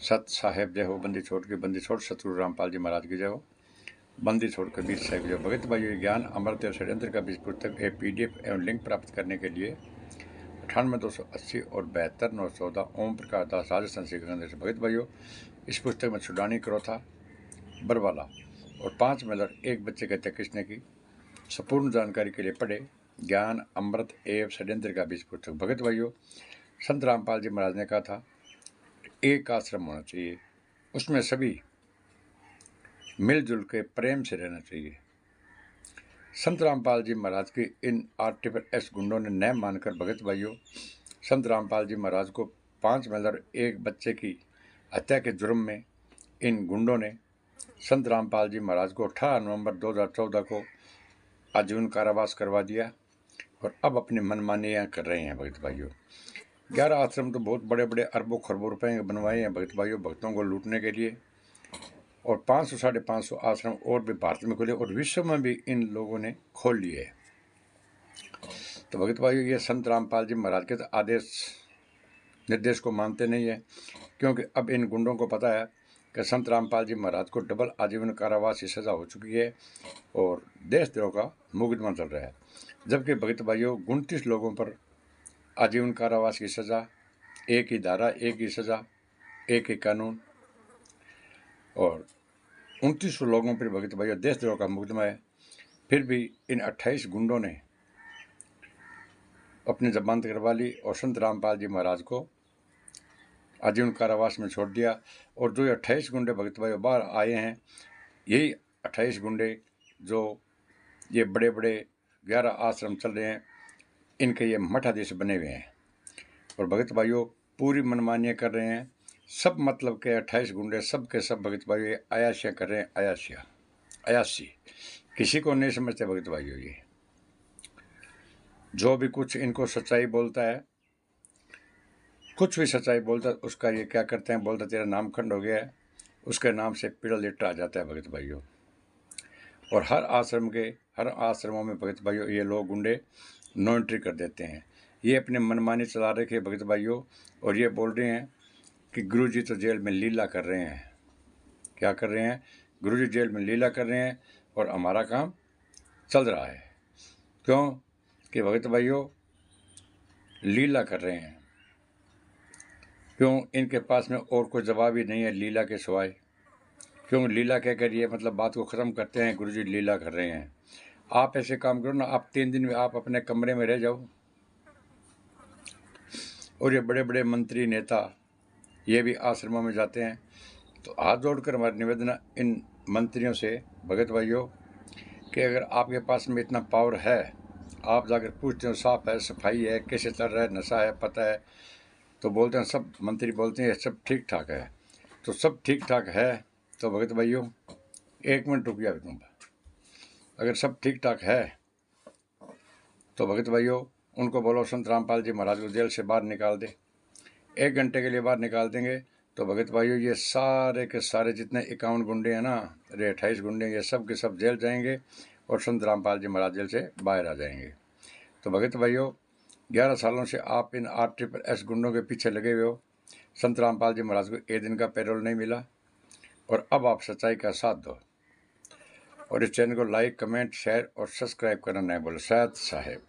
सत साहेब जय हो, बंदी छोड़ के बंदी छोड़, सतगुरु रामपाल जी महाराज की जय हो। बंदी छोड़ कबीर साहिब जय हो। भगत भाइयों, ज्ञान अमृत और षड्यंत्र का बीज पुस्तक PDF एवं लिंक प्राप्त करने के लिए 98 280 और 72 914 ओम प्रकाश दास राजस्थान से भगत भाइयों, इस पुस्तक में छुड़ानी क्रोथा बरवाला और 5 मेलर एक बच्चे के हत्या किसने की संपूर्ण जानकारी के लिए पढ़े ज्ञान अमृत एवं षड्यंत्र का बीज पुस्तक। भगत भाइयों, संत रामपाल जी महाराज ने कहा था एक आश्रम होना चाहिए, उसमें सभी मिलजुल के प्रेम से रहना चाहिए। संत रामपाल जी महाराज की इन RTPS गुंडों ने न मानकर भगत भाइयों, संत रामपाल जी महाराज को 5 मेलर एक बच्चे की हत्या के जुर्म में इन गुंडों ने संत रामपाल जी महाराज को 18 नवंबर 2014 को आजीवन कारावास करवा दिया और अब अपनी मनमानियाँ कर रहे हैं। भगत भाइयों, 11 आश्रम तो बहुत बड़े बड़े अरबों खरबों रुपए बनवाए हैं भगत भाइयों, भक्तों को लूटने के लिए, और 500 550 आश्रम और भी भारत में खुले और विश्व में भी इन लोगों ने खोल लिए। तो भगत भाइयों, ये संत रामपाल जी महाराज के आदेश निर्देश को मानते नहीं है, क्योंकि अब इन गुंडों को पता है कि संत रामपाल जी महाराज को डबल आजीवन कारावास की सजा हो चुकी है और देशद्रोह का मुकदमा चल रहा है। जबकि भगत भाइयों, 29 लोगों पर आजीवन कारावास की सजा, एक ही धारा, एक ही सजा, एक ही कानून, और 29 लोगों पर भगत भाइयों देशद्रोह का मुकदमा है। फिर भी इन 28 गुंडों ने अपनी जमानत करवा ली और संत रामपाल जी महाराज को आजीवन कारावास में छोड़ दिया। और जो 28 गुंडे भगत भाइयों बाहर आए हैं, यही 28 गुंडे जो ये बड़े बड़े 11 आश्रम चल रहे हैं, इनके ये मठाधीश बने हुए हैं और भगत भाइयों पूरी मनमानियाँ कर रहे हैं। सब मतलब के 28 गुंडे सब के सब भगत भाइयों अयाशियाँ कर रहे हैं, अयाशी किसी को नहीं समझते भगत भाइयों। ये जो भी कुछ इनको सच्चाई बोलता है, कुछ भी सच्चाई बोलता है, उसका ये क्या करते हैं, बोलता तेरा नाम खंड हो गया है, उसके नाम से पीड़ा लिट्टा आ जाता है भगत भाइयों। और हर आश्रमों में भगत भाइयों ये लोग गुंडे नो एंट्री कर देते हैं। ये अपने मनमानी चला रखे भगत भाइयों, और ये बोल रहे हैं कि गुरुजी तो जेल में लीला कर रहे हैं। क्या कर रहे हैं? गुरुजी जेल में लीला कर रहे हैं और हमारा काम चल रहा है। क्यों कि भगत भाइयों लीला कर रहे हैं? क्यों? इनके पास में और कोई जवाब ही नहीं है लीला के सिवाय। क्यों लीला कह कर ये मतलब बात को ख़त्म करते हैं, गुरुजी लीला कर रहे हैं। आप ऐसे काम करो ना, आप 3 दिन में आप अपने कमरे में रह जाओ। और ये बड़े बड़े मंत्री नेता ये भी आश्रमों में जाते हैं। तो हाथ जोड़कर हमारा निवेदन है इन मंत्रियों से भगत भाइयों कि अगर आपके पास में इतना पावर है, आप जाकर पूछते हो साफ है, सफाई है, कैसे चल रहा है, नशा है, पता है, तो बोलते हैं, सब मंत्री बोलते हैं सब ठीक ठाक है। तो सब ठीक ठाक है तो भगत भाइयों 1 मिनट रुक गया तुम। अगर सब ठीक ठाक है तो भगत भाइयों उनको बोलो संत रामपाल जी महाराज को जेल से बाहर निकाल दे। 1 घंटे के लिए बाहर निकाल देंगे तो भगत भाइयों ये सारे के सारे जितने 51 गुंडे हैं ना, अरे 28 गुंडे, ये सब के सब जेल जाएंगे और संत रामपाल जी महाराज जेल से बाहर आ जाएंगे। तो भगत भाइयों 11 सालों से आप इन RTPS गुंडों के पीछे लगे हुए हो। संत रामपाल जी महाराज को 1 दिन का पैरोल नहीं मिला और अब आप सच्चाई का साथ दो और इस चैनल को लाइक, कमेंट, शेयर और सब्सक्राइब करना नहीं बोलो। सत साहेब।